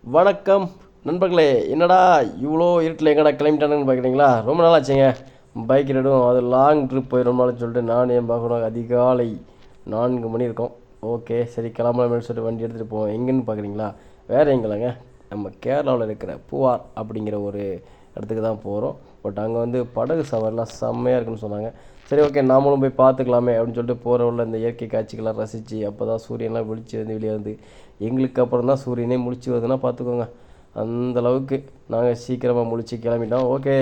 வணக்கம் நண்பர்களே. என்னடா இவ்வளோ இருட்டில் எங்கடா கிளம்பிட்டானுன்னு பார்க்குறீங்களா? ரொம்ப நாள் ஆச்சுங்க பைக் ரைடும், அது லாங் ட்ரிப் போய் ரொம்ப நாள்னு சொல்லிட்டு நான் ஏன் பார்க்கணும். அதிகாலை 4 மணி இருக்கும். ஓகே சரி கிளம்பலாமேன்னு சொல்லிட்டு வண்டி எடுத்துகிட்டு போவோம். எங்கேன்னு பார்க்குறீங்களா? வேறு எங்கேலங்க, நம்ம கேரளாவில் இருக்கிற பூவார் அப்படிங்கிற ஒரு இடத்துக்கு தான் போகிறோம். பட் அங்கே வந்து படகு சவாரிலாம் செம்மையாக இருக்குன்னு சொன்னாங்க. சரி ஓகே நாமளும் போய் பார்த்துக்கலாமே அப்படின்னு சொல்லிட்டு போகிற உள்ள இந்த இயற்கை காட்சிகள்லாம் ரசித்து அப்போ தான் சூரியன்லாம் வெளிச்சு வந்து வெளியே வந்து எங்களுக்கு அப்புறம் தான் சூரியனே முழிச்சு வருதுன்னா பார்த்துக்கோங்க. அந்தளவுக்கு நாங்கள் சீக்கிரமாக முழிச்சு கிளம்பிட்டோம். ஓகே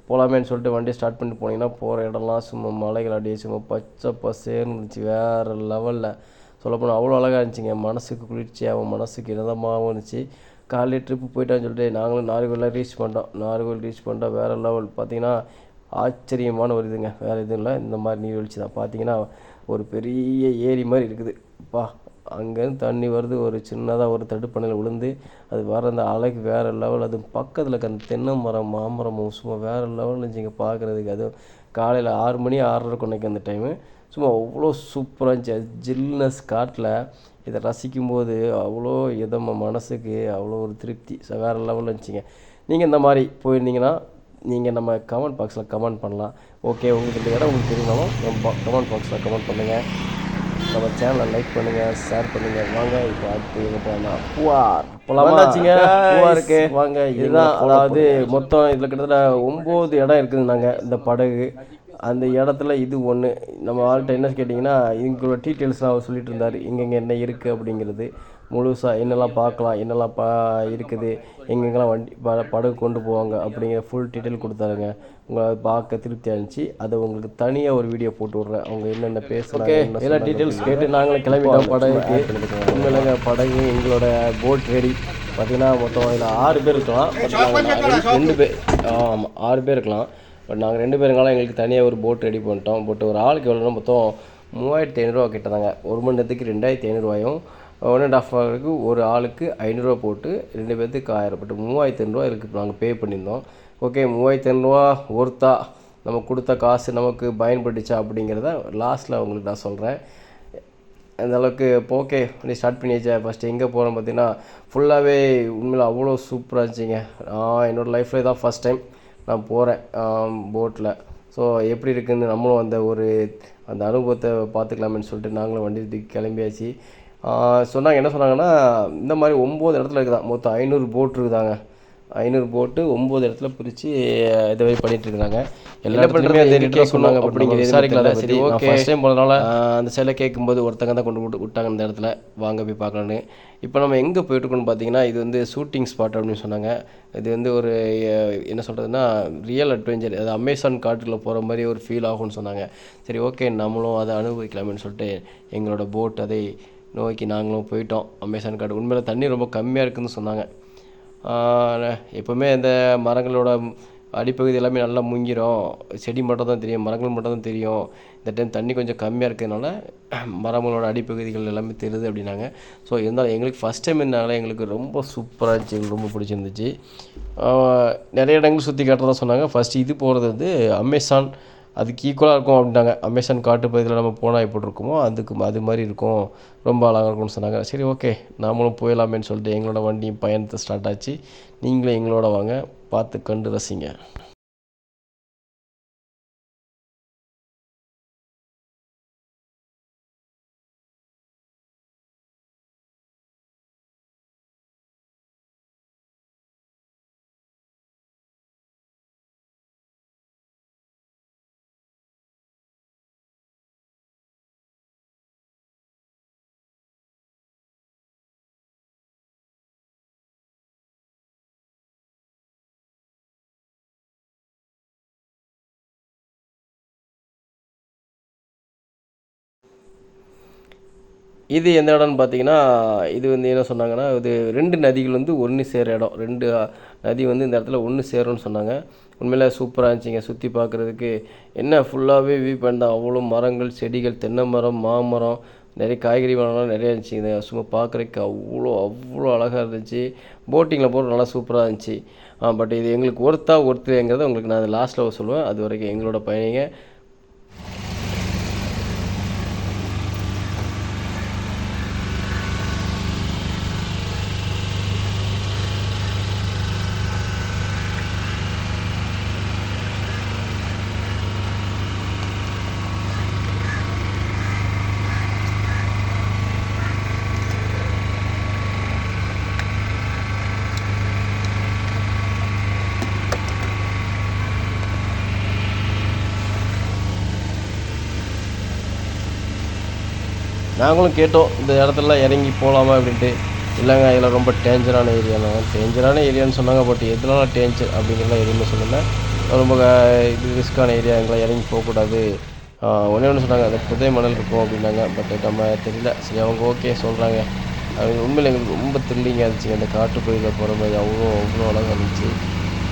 போகலாமேன்னு சொல்லிட்டு வண்டி ஸ்டார்ட் பண்ணிட்டு போனீங்கன்னா போகிற இடம்லாம் சும்மா மலைகள் அப்படியே சும்மா பச்சை பசேர்னு இருந்துச்சு. வேறு லெவலில் சொல்லப்போனால் அவ்வளோ அழகாக இருந்துச்சுங்க. மனசுக்கு குளிர்ச்சியாகவும் மனசுக்கு இதமாகவும் இருந்துச்சு. காலையில் ட்ரிப்பு போயிட்டான்னு சொல்லிட்டு நாங்களும் நாகர்கோயிலாம் ரீச் பண்ணிட்டோம். நாகர்கோவில் ரீச் பண்ணிட்டோம். வேறு லெவல் பார்த்தீங்கன்னா ஆச்சரியமான ஒரு இதுங்க. வேறு எதுவும் இல்லை, இந்த மாதிரி நீர்வீழ்ச்சி தான். பார்த்தீங்கன்னா ஒரு பெரிய ஏரி மாதிரி இருக்குது. அப்பா அங்கேருந்து தண்ணி வருது. ஒரு சின்னதாக ஒரு தடுப்பணையில் விழுந்து அது வர அந்த அலைக்கு வேறு லெவல். அது பக்கத்தில் இருக்க அந்த தென்னை மரம் மாமரமும் சும்மா வேறு லெவல் இருந்துச்சுங்க பார்க்குறதுக்கு. அதுவும் காலையில் 6 மணி 6:30 கொண்டைக்கு அந்த டைமு சும்மா அவ்வளோ சூப்பராக இருந்துச்சு. அது ஜில்னஸ் காட்டில் இதை ரசிக்கும்போது அவ்வளோ இதமாக மனசுக்கு அவ்வளோ ஒரு திருப்தி வேறு லெவலில் இருந்துச்சுங்க. நீங்கள் இந்த மாதிரி போயிருந்தீங்கன்னா நீங்கள் நம்ம கமெண்ட் பாக்ஸில் கமெண்ட் பண்ணலாம். ஓகே உங்களுக்கு இந்த இடம் உங்களுக்கு தெரியுமாலும் நம்ம கமெண்ட் பாக்ஸில் கமெண்ட் பண்ணுங்கள். நம்ம சேனலை லைக் பண்ணுங்கள், ஷேர் பண்ணுங்கள். வாங்க இப்போ அடுத்து எங்கே போகலாம்? பூவார் போகலாமாச்சுங்க. பூவாருக்கு வாங்க. இதுதான் அதாவது மொத்தம் இதில் கிட்டத்தட்ட 9 இடம் இருக்குது. நாங்கள் இந்த படகு அந்த இடத்துல இது ஒன்று. நம்ம ஆள்கிட்ட என்ன கேட்டிங்கன்னா இதுக்குள்ள டீட்டெயில்ஸ்லாம் அவர் சொல்லிட்டு இருந்தார். எங்கெங்கே என்ன இருக்குது அப்படிங்கிறது முழுசாக என்னெல்லாம் பார்க்கலாம், என்னெல்லாம் இருக்குது, எங்கெங்கெல்லாம் வண்டி படகு கொண்டு போவாங்க அப்படிங்கிற ஃபுல் டீட்டெயில் கொடுத்தாருங்க. உங்களை பார்க்க திருப்தியாக இருந்துச்சு. அதை உங்களுக்கு தனியாக ஒரு வீடியோ போட்டு விட்றேன். அவங்க என்னென்ன பேசுகிறாங்க எல்லா டீட்டெயில்ஸ் கேட்டு நாங்களும் கிளம்பிட்டோம் படகுக்கு. உண்மையிலங்க படகு எங்களோட போட் ரெடி. பார்த்திங்கன்னா மொத்தம் இதில் 6 பேர் இருக்கலாம். பட் 2 பேர் ஆமாம் 6 பேர் இருக்கலாம். பட் நாங்கள் 2 பேருங்களாம் எங்களுக்கு தனியாக ஒரு போட் ரெடி பண்ணிட்டோம். பட் ஒரு ஆளுக்கு எவ்வளோனா மொத்தம் 3500 கிட்ட தாங்க. 1 மணி நேரத்துக்கு 2500 1.5 ஹவருக்கு ஒரு ஆளுக்கு 500 போட்டு 2 பேர்த்துக்கு 1000 பட் 3500 இதுக்கு நாங்கள் பே பண்ணியிருந்தோம். ஓகே 3500 ஒர்த்தா நம்ம கொடுத்த காசு நமக்கு பயன்பட்டுச்சா அப்படிங்கிறத லாஸ்ட்டில் உங்களுக்கு நான் சொல்கிறேன். அந்தளவுக்கு இப்போ ஓகே அப்படி ஸ்டார்ட் பண்ணியாச்சா. ஃபஸ்ட்டு எங்கே போகிறோம் பார்த்தீங்கன்னா ஃபுல்லாகவே உண்மையில் அவ்வளோ சூப்பராக இருந்துச்சுங்க. என்னோடய லைஃப்பில் தான் ஃபஸ்ட் டைம் நான் போகிறேன் போட்டில். ஸோ எப்படி இருக்குதுன்னு நம்மளும் அந்த அனுபவத்தை பார்த்துக்கலாமேன்னு சொல்லிட்டு நாங்களும் வண்டி தூக்கி கிளம்பியாச்சு. சொன்னாங்க என்ன சொன்னாங்கன்னா இந்த மாதிரி 9 இடத்துல இருக்குதான். மொத்தம் 500 போட் இருக்குதாங்க. 500 போட்டு 9 இடத்துல பிரித்து இதை மாதிரி பண்ணிகிட்ருக்குறாங்க. எல்லா பண்ணுறது அந்த டீட்டெயில் சொன்னாங்க அப்படிங்கிற விசாரிக்கலாம். சரி ஓகே ஃபஸ்ட் டைம் போனதுனால அந்த சைடில் கேட்கும்போது ஒருத்தங்க தான் கொண்டு விட்டாங்க இந்த இடத்துல. வாங்க போய் பார்க்கலான்னு. இப்போ நம்ம எங்கே போயிட்டுருக்கோன்னு பார்த்தீங்கன்னா இது வந்து ஷூட்டிங் ஸ்பாட் அப்படின்னு சொன்னாங்க. இது வந்து ஒரு என்ன சொல்கிறதுனா ரியல் அட்வென்ச்சர், அது அமேசான் காட்டுக்குள்ளே போகிற மாதிரி ஒரு ஃபீல் ஆகும்னு சொன்னாங்க. சரி ஓகே நம்மளும் அதை அனுபவிக்கலாமேன்னு சொல்லிட்டு எங்களோட போட் அதை நோக்கி நாங்களும் போயிட்டோம். அமேசான் காடு உண்மையில் தண்ணி ரொம்ப கம்மியாக இருக்குதுன்னு சொன்னாங்க. எப்போவுமே இந்த மரங்களோட அடிப்பகுதி எல்லாமே நல்லா முங்கிரும். செடி மட்டும் தான் தெரியும், மரங்கள் மட்டும் தான் தெரியும். இந்த டைம் தண்ணி கொஞ்சம் கம்மியாக இருக்கிறதுனால மரங்களோட அடிப்பகுதிகள் எல்லாமே தெரியுது அப்படின்னாங்க. ஸோ இருந்தாலும் எங்களுக்கு ஃபஸ்ட் டைம் இருந்தாலும் எங்களுக்கு ரொம்ப சூப்பராக இருந்துச்சு. எங்களுக்கு ரொம்ப பிடிச்சிருந்துச்சு. நிறைய இடங்கள் சுற்றி காட்டுறதா சொன்னாங்க. ஃபஸ்ட்டு இது போகிறது வந்து அமேசான் அதுக்கு ஈக்குவலாக இருக்கும் அப்படின்ட்டாங்க. அமேசான் காட்டு பகுதியில் நம்ம போனால் எப்படி இருக்குமோ அது மாதிரி இருக்கும், ரொம்ப அழகாக இருக்கும்னு சொன்னாங்க. சரி ஓகே நாமளும் போயிடலாமேன்னு சொல்லிட்டு எங்களோட வண்டியும் பயணத்தை ஸ்டார்ட் ஆச்சு. நீங்களும் எங்களோட வாங்க, பார்த்து கண்டு ரசிங்க. இது எந்த இடம்னு பார்த்தீங்கன்னா இது வந்து என்ன சொன்னாங்கன்னா இது 2 நதிகள் வந்து ஒன்று சேர இடம். 2 நதி வந்து இந்த இடத்துல ஒன்று சேரும்னு சொன்னாங்க. உண்மையிலே சூப்பராக இருந்துச்சுங்க. சுற்றி பார்க்குறதுக்கு என்ன ஃபுல்லாகவே வியூ பாயிண்ட் தான். அவ்வளோ மரங்கள் செடிகள், தென்னை மரம் மாமரம், நிறைய காய்கறி மரம்லாம் நிறையா இருந்துச்சு. இதை சும்மா பார்க்குறதுக்கு அவ்வளோ அவ்வளோ அழகாக இருந்துச்சு. போட்டிங்கில் போகிறது நல்லா சூப்பராக இருந்துச்சு. பட் இது எங்களுக்கு ஒருத்தருங்கிறத உங்களுக்கு நான் லாஸ்ட்டில் சொல்லுவேன். அது வரைக்கும் எங்களோட பயணிங்க. நாங்களும் கேட்டோம் இந்த இடத்துலலாம் இறங்கி போகலாமா அப்படின்ட்டு. இல்லைங்க இதில் ரொம்ப டேஞ்சரான ஏரியானாங்க. டேஞ்சரான ஏரியான்னு சொன்னாங்க. பட் எதுனால டேஞ்சர் அப்படிங்கிறலாம் எதுவுமே சொல்லலை. ரொம்ப இது ரிஸ்க்கான ஏரியா, எங்களாம் இறங்கி போகக்கூடாது. ஒன்றே ஒன்று சொன்னாங்க, அந்த புதை மணல் இருக்கும் அப்படின்னாங்க. பட் நம்ம தெரியல. சரி அவங்க ஓகே சொல்கிறாங்க. அது உண்மையில் எங்களுக்கு ரொம்ப த்ரில்லிங்காக இருந்துச்சுங்க. அந்த காட்டுப்பகுதியில் போகிற மாதிரி அவ்வளோ அவ்வளோ அழகாக இருந்துச்சு.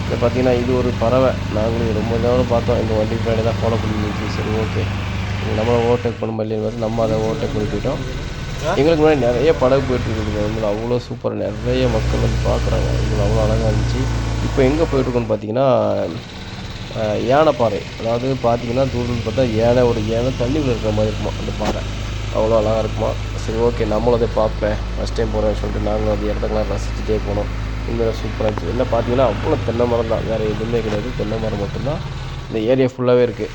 இதை பார்த்தீங்கன்னா இது ஒரு பறவை. நாங்களும் ரொம்ப நேரம் பார்த்தோம். இந்த வண்டி பின்னாடி தான் ஃபாலோ பண்ணி இருந்துச்சு. சரி ஓகே நம்மளை ஓவர்டேக் பண்ண முடியலன்னு பார்த்து நம்ம அதை ஓவர்டேக் பண்ணி போயிட்டோம். எங்களுக்கு முன்னாடி நிறைய படகு போயிட்டுருக்குதுங்க. வந்து அவ்வளோ சூப்பராக நிறைய மக்கள் வந்து பார்க்குறாங்க. எங்களுக்கு அவ்வளோ அழகாக இருந்துச்சு. இப்போ எங்கே போயிட்டுருக்கோன்னு பார்த்தீங்கன்னா யானைப்பாறை. அதாவது பார்த்தீங்கன்னா தூரத்தில் பார்த்தா ஒரு யானை தண்ணிக்குள்ள இருக்கிற மாதிரி இருக்குமா அந்த பாறை. அவ்வளோ அழகாக இருக்குமா. சரி ஓகே நம்மளும் அதை பார்ப்பேன், ஃபஸ்ட் டைம் போகிறேன்னு சொல்லிட்டு நாங்களும் அந்த இடத்துக்கெல்லாம் ரசிச்சுட்டே போனோம். உண்மையில சூப்பராக இருந்துச்சு. என்ன பார்த்தீங்கன்னா அவ்வளோ தென்னை மரம் தான், வேறு எதுவுமே கிடையாது. தென்னை மரம் மட்டும்தான் இந்த ஏரியா ஃபுல்லாகவே இருக்குது.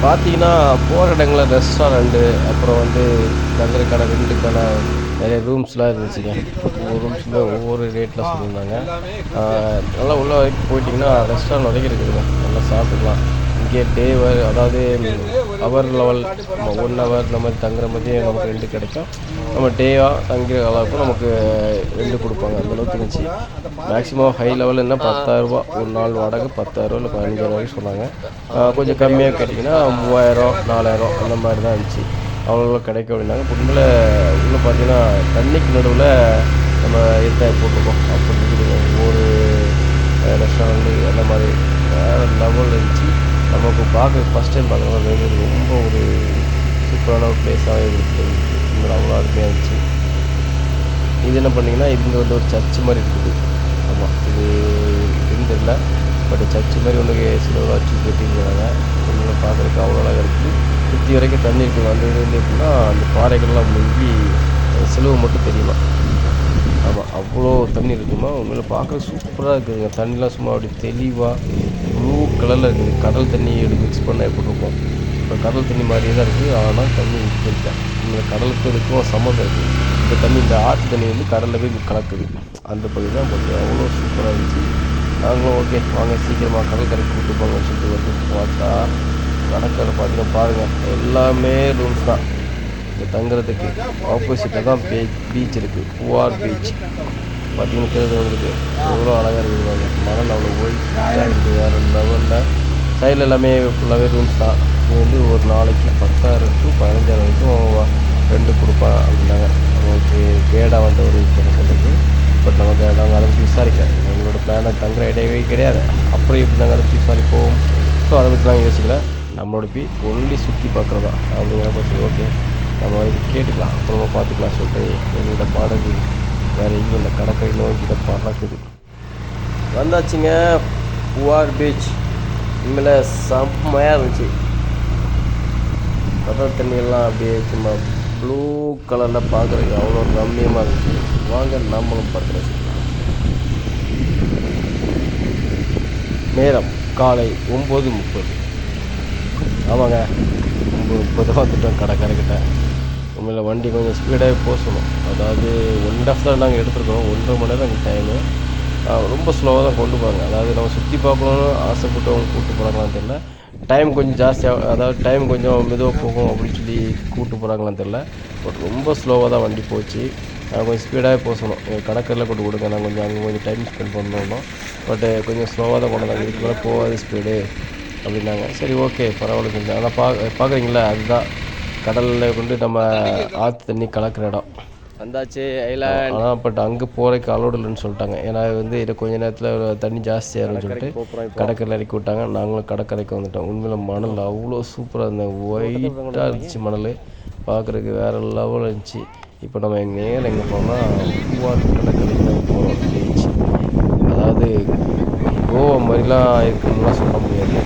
பார்த்தீங்கன்னா போகிற இடங்களில் ரெஸ்டாரண்ட்டு, அப்புறம் வந்து தங்குற கடை, 2 கடை, நிறைய ரூம்ஸ்லாம் இருந்துச்சுங்க. ஒவ்வொரு ரூம்ஸுமே ஒவ்வொரு ரேட்டில் சொல்லியிருந்தாங்க. நல்லா உள்ள வரைக்கும் போயிட்டிங்கன்னா ரெஸ்டாரண்ட் வரைக்கும் இருக்குதுங்க. நல்லா சாப்பிட்டுக்கலாம். இங்கே அதாவது ஹவர் லெவல், நம்ம 1 ஹவர் இந்த மாதிரி தங்குற மாதிரி நமக்கு 2 கிடைக்கும். நம்ம டேவாக தங்குற அளவுக்கு நமக்கு 2 கொடுப்பாங்க. அந்தளவுக்கு இருந்துச்சு. மேக்ஸிமம் ஹை லெவல் என்ன 10,000 ஒரு நாள் வாடகை 10,000 இல்லை 15,000 வரைக்கும் சொன்னாங்க. கொஞ்சம் கம்மியாக கேட்டிங்கன்னா 3,000 4,000 அந்த மாதிரி தான் இருந்துச்சு. அவ்வளோ கிடைக்கும் அப்படின்னாங்க. உண்மையில் உள்ளே பார்த்தீங்கன்னா தண்ணிக்கு நடுவில் நம்ம இருக்காய் போட்டிருக்கோம். அப்படி இருக்குது ஒவ்வொரு ரெஸ்டாரண்ட்டு அந்த மாதிரி வேறு லெவல் இருந்துச்சு. நமக்கு பார்க்க ஃபஸ்ட் டைம் பார்க்குறது ரொம்ப ஒரு சூப்பரான ஒரு பிளேஸாகவே இருக்குது. உண்மையில் அவ்வளோ அருமையாக இருந்துச்சு. இது என்ன பண்ணிங்கன்னா இங்கே வந்து ஒரு சர்ச்சு மாதிரி இருக்குது. ஆமாம் இது இதுன்னு தெரியல, பட் சர்ச்சு மாதிரி ஒன்று சிலவரை வச்சு கட்டிருக்காங்க. உங்களை பார்க்குறதுக்கு அவ்வளோ அழகாக இருக்குது. சுற்றி வரைக்கும் தண்ணி இருக்குது. அந்த இது வந்து எப்படின்னா அந்த பாறைகள்லாம் முங்கி சிலுவை மட்டும் தெரியுமா. ஆமாம் அவ்வளோ தண்ணி இருக்குமா. உங்களை பார்க்க சூப்பராக இருக்குதுங்க. தண்ணிலாம் சும்மா அப்படி தெளிவாக ப்ளூ கலரில் இருக்குது. கடல் தண்ணி மிக்ஸ் பண்ண எப்படி இருக்கும். இப்போ கடல் தண்ணி மாதிரியே தான் இருக்குது. ஆனால் தண்ணி இருக்கேன். இந்த கடலுக்கு இதுக்கும் சம்மந்தம் இருக்குது. இந்த தண்ணி இந்த ஆற்று தண்ணி வந்து கடலில் போய் கலக்குது. அந்த பகுதி தான் கொஞ்சம் அவ்வளோ சூப்பராக இருந்துச்சு. நாங்களும் ஓகே வாங்க சீக்கிரமாக கடற்கரைக்கு கூப்பிட்டு போங்கன்னு சொல்லிட்டு வந்து பார்த்தா கடற்கரை பார்த்தீங்கன்னா பாருங்கள் எல்லாமே ரூம்ஸ் தான். இந்த தங்குறதுக்கு ஆப்போசிட்டில் தான் பீச் இருக்குது. பூவார் பீச் பார்த்தீங்கன்னா தெரியுது உங்களுக்கு எவ்வளோ அழகாக இருக்குது. மணல் அவ்வளோ ஒயிட்டாக இருக்குது. வேறு லெவலில் சைடில் எல்லாமே ஃபுல்லாகவே ரூம்ஸ் தான். இது வந்து ஒரு நாளைக்கு 10,000 to 15,000 வரைக்கும் ரெண்டு கொடுப்பான் அப்படின்னாங்க. நமக்கு கேடாக வந்த ஒரு சொல்லுது. பட் நமக்கு நாங்கள் அதை பற்றி விசாரிக்கல. எங்களோட பிளானை தங்குற இடையவே கிடையாது. அப்புறம் எப்படி நாங்கள் அதை பற்றி விசாரிப்போம். ஸோ அதை பற்றி நாங்கள் யோசிக்கல. நம்மளோட ஒன்லி சுற்றி பார்க்குறதா அப்படிங்கிற பற்றி ஓகே நம்ம அதுக்கு கேட்டுக்கலாம், அப்புறமா பார்த்துக்கலாம் சொல்லிட்டு எங்களோட பாடகு வேறு எங்கேயும் இல்லை. கடற்கரை நோக்கி தான் பறக்குது. வந்தாச்சுங்க பூவார் பீச். இனிமேல் செம்மையாக இருந்துச்சு. கடல் தண்ணியெல்லாம் அப்படியே சும்மா ப்ளூ கலரில் பார்க்குறதுக்கு அவ்வளோ ரம்மியமாக இருந்துச்சு. வாங்க நம்மளும் பார்க்குறது. நேரம் காலை 9:30. ஆமாங்க 9:30 வந்துட்டோம் கடற்கரைக்கிட்ட. உண்மையில் வண்டி கொஞ்சம் ஸ்பீடாகவே போக சொல்லணும். அதாவது 1.5 தான் நாங்கள் எடுத்துருக்கோம். 1.5 மணி நேரம் எங்கள் டைமு. ரொம்ப ஸ்லோவாக தான் கொண்டு போகிறாங்க. அதாவது நம்ம சுற்றி பார்க்கணுன்னு ஆசைப்பட்டு அவங்க கூப்பிட்டு போகிறாங்களான்னு தெரியல. டைம் கொஞ்சம் ஜாஸ்தியாக, அதாவது டைம் கொஞ்சம் மெதுவாக போகும் அப்படின்னு சொல்லி கூப்பிட்டு போகிறாங்களான்னு தெரில. பட் ரொம்ப ஸ்லோவாக தான் வண்டி போச்சு. கொஞ்சம் ஸ்பீடாகவே போக சொன்னோம். எங்கள் கடற்கரையில் கொண்டு கொடுங்க, நான் கொஞ்சம் அங்கே கொஞ்சம் டைம் ஸ்பெண்ட் பண்ணணும். பட்டு கொஞ்சம் ஸ்லோவாக தான் கொண்டு வந்தாங்க. இதுக்கு மேலே போகாது ஸ்பீடு அப்படின்னாங்க. சரி ஓகே பரவாயில்ல செஞ்சேன். ஆனால் பார்க்குறீங்களா அதுதான் கடலில் கொண்டு நம்ம ஆற்று தண்ணி கலக்கிற இடம். வந்தாச்சு ஐலாண்ட். ஆனால் பட் அங்கே போகிறதுக்கு அலோடு இல்லைன்னு சொல்லிட்டாங்க. ஏன்னா வந்து இதை கொஞ்ச நேரத்தில் தண்ணி ஜாஸ்தியாகிரும்னு சொல்லிட்டு கடற்கரையில் இறக்கி விட்டாங்க. நாங்களும் கடற்கரைக்கு வந்துட்டோம். உண்மையில் மணல் அவ்வளோ சூப்பராக இருந்தது. ஒயிட்டாக இருந்துச்சு மணல். பார்க்குறதுக்கு வேறு லெவலில் இருந்துச்சு. இப்போ நம்ம நேரம் எங்கே போனோம்னா பூவார் கடற்கரைக்கு தான் போகிறோம். பீச் அதாவது கோவா மாதிரிலாம் இருக்குன்னுலாம் சொல்ல முடியாது.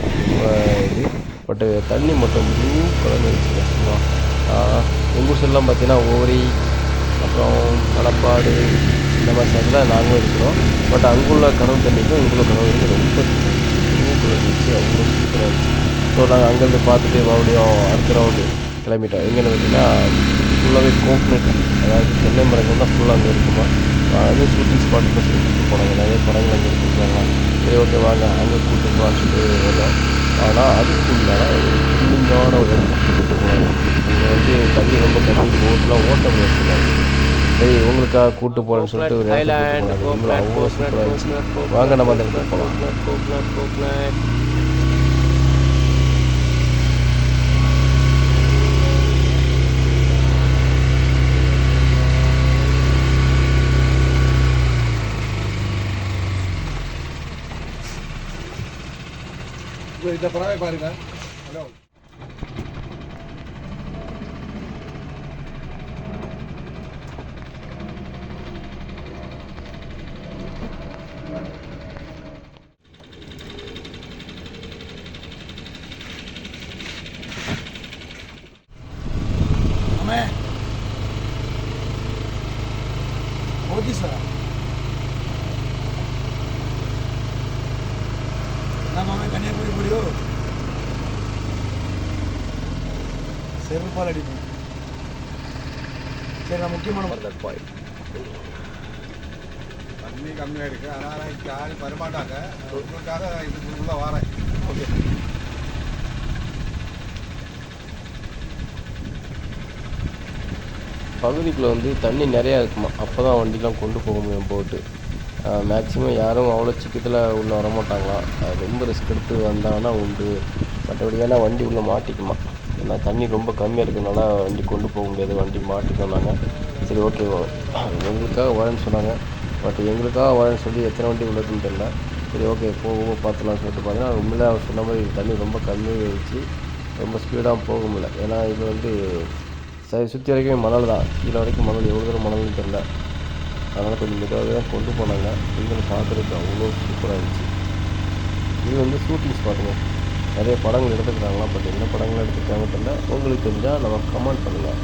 இது பட்டு தண்ணி மட்டும் ப்ளூ கலர் இருந்துச்சுங்க. சும்மா எங்கள் ஊர் சைட்லாம் பார்த்தீங்கன்னா ஓரி அப்புறம் களப்பாடு இந்த மாதிரி சைடில் நாங்களும் இருக்கிறோம். பட் அங்குள்ள கடல் தண்ணிக்கும் இங்குள்ள கடல் தண்ணி ரொம்ப ப்ளூ கலர் இருந்துச்சு, அவ்வளோ சூப்பராக இருந்துச்சு. ஸோ நாங்கள் அங்கேருந்து பார்த்துட்டு மறுபடியும் அடுத்த ரவுண்டு கிளம்பிட்டோம். எங்கேன்னு பார்த்தீங்கன்னா ஃபுல்லாகவே கோக்னட், அதாவது தென்னை மரங்கள் தான் ஃபுல்லாக அங்கே இருக்குமா. அது ஷூட்டிங் ஸ்பாட் பற்றி கூப்பிட்டு போனாங்க. நிறைய படங்கள் அங்கே எடுத்துருக்காங்க. சரி ஓகே வாங்க அங்கே கூப்பிட்டு போகலான்னு சொல்லிட்டு வந்தோம். ஆனால் அதுக்கு உண்டான ஒரு த்ரில்லிங்கான ஒரு இடத்துக்கு கூப்பிட்டு போனாங்க. இங்கே வந்து தண்ணி ரொம்ப கம்மி, போட்லாம் ஓட்ட முடியாது. சரி உங்களுக்காக கூப்பிட்டு போகிறேன்னு சொல்லிட்டு ஒரு இடத்துக்கு கூப்பிட்டு போனாங்க. அவ்வளோ சூப்பராக இருந்துச்சு. வாங்க நம்ம அந்த இடத்துக்கு போகலாம். இந்த பறவை பாருங்க. ஹலோ அம்மே ஓகே சார். நம்ம கன்னியாகுமரி போலியோ செருப்பால் அடிப்போம். சரி நான் முக்கியமான பாயிண்ட் தண்ணி கம்மியாக இருக்குது. ஆனால் யாரும் வரமாட்டாங்க. உங்களுக்காக இதுக்குள்ளே வரேன். ஓகே பகுதிக்குள்ளே வந்து தண்ணி நிறையா இருக்குமா. அப்போ தான் வண்டிலாம் கொண்டு போக முடியும் போட்டு. மேக்ஸிமம் யாரும் அவ்வளோ சீக்கிரத்தில் உள்ளே வரமாட்டாங்களாம். ரொம்ப ரிஸ்க் எடுத்து வந்தாங்கன்னா உண்டு. மற்றபடி ஏன்னா வண்டி உள்ளே மாட்டிக்குமா. ஏன்னா தண்ணி ரொம்ப கம்மியாக இருக்கிறதுனால வண்டி கொண்டு போக முடியாது, வண்டி மாட்டிக்கோனாங்க. சரி ஓகே எங்களுக்காக வரேன்னு சொன்னாங்க. பட் எங்களுக்காக வரேன்னு சொல்லி எத்தனை வண்டி உள்ளதுன்னு தெரியல. சரி ஓகே போக பார்த்துலாம்னு சொல்லிட்டு பார்த்தீங்கன்னா உண்மையிலே அவர் சொன்ன மாதிரி தண்ணி ரொம்ப கம்மியாகிடுச்சு. ரொம்ப ஸ்பீடாக போக முடியல. ஏன்னா இது வந்து சுற்றி வரைக்கும் மணல் தான், கீழே வரைக்கும் மணல், எவ்வளோ தூரம் மணல்னு தெரியல. அதனால் கொஞ்சம் மெதுவாகவே தான் கொண்டு போனாங்க. இங்கே பார்க்குறதுக்கு அவ்வளோ சூப்பராக இருந்துச்சு. இது வந்து ஷூட்டிங் ஸ்பாட்டுங்க. நிறைய படங்கள் எடுத்துக்கிறாங்களாம். பட் என்ன படங்கள் எடுத்துக்கிறாங்க தெரியல. உங்களுக்கு தெரிஞ்சால் நம்ம கமெண்ட் பண்ணுங்கள்.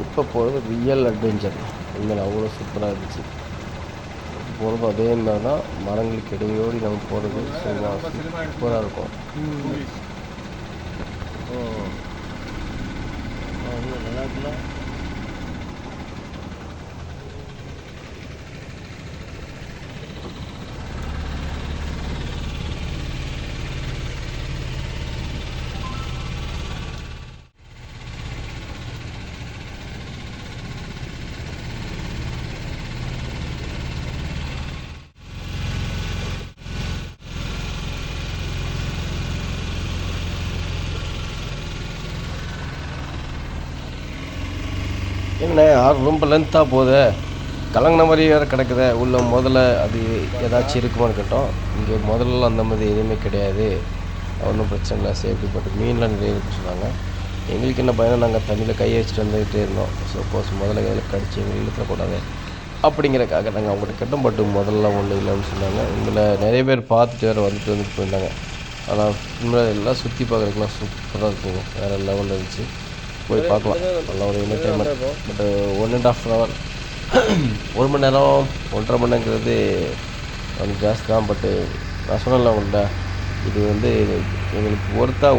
இப்போ போகிறது ரியல் அட்வென்ச்சர். உண்மையில் அவ்வளோ சூப்பராக இருந்துச்சு. போகிறதும் அதே மாதிரி தான், மரங்களுக்கு இடையோடி நம்ம போகிறது சூப்பராக இருக்கும். நல்லா இருக்குல்ல. ஏங்கண்ணே ரொம்ப லென்த்தாக போகுது, கலங்கின மாதிரி வேறு கிடக்குது உள்ள. முதல்ல அது ஏதாச்சும் இருக்குமான்னு கேட்டோம். இங்கே முதல்ல அந்த மாதிரி எதுவுமே கிடையாது, ஒன்றும் பிரச்சனை இல்லை, சேஃப்டி. பட் மீன்லாம் நிறைய இருக்குன்னு சொன்னாங்க. எங்களுக்கு என்ன பயணம், நாங்கள் தண்ணியில் கையை வச்சுட்டு வந்துகிட்டே இருந்தோம். சப்போஸ் முதல்ல கையில் கடிச்சு எங்களுக்கு இழுத்துக்கூடாது அப்படிங்கிறக்காக நாங்கள் அவங்கள்ட்ட கேட்டோம். பட் முதல்ல ஒன்றும் இல்லைன்னு சொன்னாங்க. உங்களை நிறைய பேர் பார்த்துட்டு வேறு வந்துட்டு போயிருந்தாங்க. ஆனால் உண்மையில எல்லாம் சுற்றி பார்க்குறதுக்குலாம் சூப்பராக இருக்குங்க, வேறு லெவலில் இருந்துச்சு. போய் பார்க்கலாம், நல்ல ஒரு என்டர்டைன்மெண்ட். பட் 1.5 hour 1 மணி நேரம் 1.5 மணி நேரங்கிறது கொஞ்சம் ஜாஸ்தி தான். பட்டு நான் சொன்னல உங்கள்கிட்ட, இது வந்து எங்களுக்கு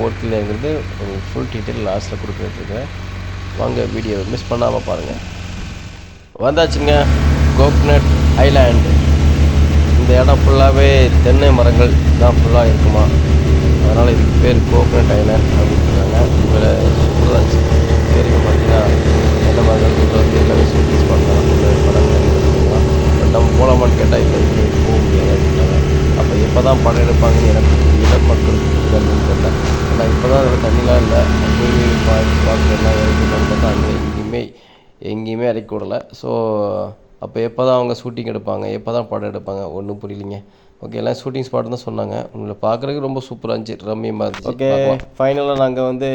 ஒர்த்தில்லைங்கிறது உங்களுக்கு ஃபுல் டீட்டெயில் லாஸ்ட்டில் கொடுத்துட்ருக்கேன். வாங்க வீடியோ மிஸ் பண்ணாமல் பாருங்கள். வந்தாச்சுங்க கோக்னட் ஐலாண்டு. இந்த இடம் ஃபுல்லாகவே தென்னை மரங்கள் தான் ஃபுல்லாக இருக்குமா. அதனால் இதுக்கு பேர் கோக்னட் ஐலாண்ட் அப்படின்னு சொல்கிறாங்க. உங்களை சூப்பராக இருந்துச்சு. பேருக்கு பார்த்தீங்கன்னா தென்னை மரங்கள் வந்து எல்லாமே ஷூட்டிங் ஸ்பாட்லாம் படங்கள் எடுத்துக்கலாம். பட் நம்ம போகலாமான்னு கேட்டால் இப்போ போக முடியாது அப்படின்னாங்க. அப்போ எப்போ தான் படம் எடுப்பாங்கன்னு எனக்கு தெரியல, மக்களுக்கு தெரியலன்னு தெரியல. ஆனால் இப்போ தான் அதில் தண்ணிலாம் இல்லை. போய் பார்க்கலாம் இருக்குன்னு பார்த்தா அங்கே எங்கேயுமே இறக்கி விடலை. ஸோ அப்போ எப்போ தான் அவங்க ஷூட்டிங் எடுப்பாங்க, எப்போ தான் படம் எடுப்பாங்க, ஒன்றும் புரியலிங்க. ஓகே எல்லாம் ஷூட்டிங் ஸ்பாட் தான் சொன்னாங்க. உங்களை பார்க்குறதுக்கு ரொம்ப சூப்பராக இருந்துச்சு, ரம்மியமாக இருந்துச்சு. ஓகே ஃபைனலாக நாங்கள் வந்து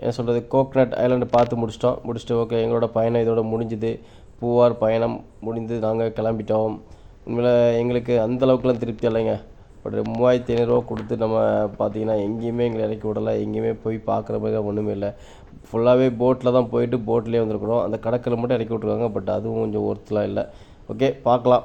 என்ன சொல்கிறது கோக்னட் ஐலாண்டு பார்த்து முடிச்சுட்டு ஓகே எங்களோட பயணம் இதோட முடிஞ்சுது. பூவார் பயணம் முடிந்து நாங்கள் கிளம்பிட்டோம். உண்மையில் எங்களுக்கு அந்தளவுக்குலாம் திருப்தி இல்லைங்க. பட் 3500 கொடுத்து நம்ம பார்த்தீங்கன்னா எங்கேயுமே எங்களை இறக்கி விடலை. எங்கேயுமே போய் பார்க்குற மாதிரி ஒன்றுமே இல்லை. ஃபுல்லாகவே போட்டில் தான் போயிட்டு போட்லேயே வந்திருக்கிறோம். அந்த கடற்கரை மட்டும் இறக்கி விட்ருக்காங்க. பட் அதுவும் கொஞ்சம் ஒர்த்லாம் இல்லை. ஓகே பார்க்கலாம்.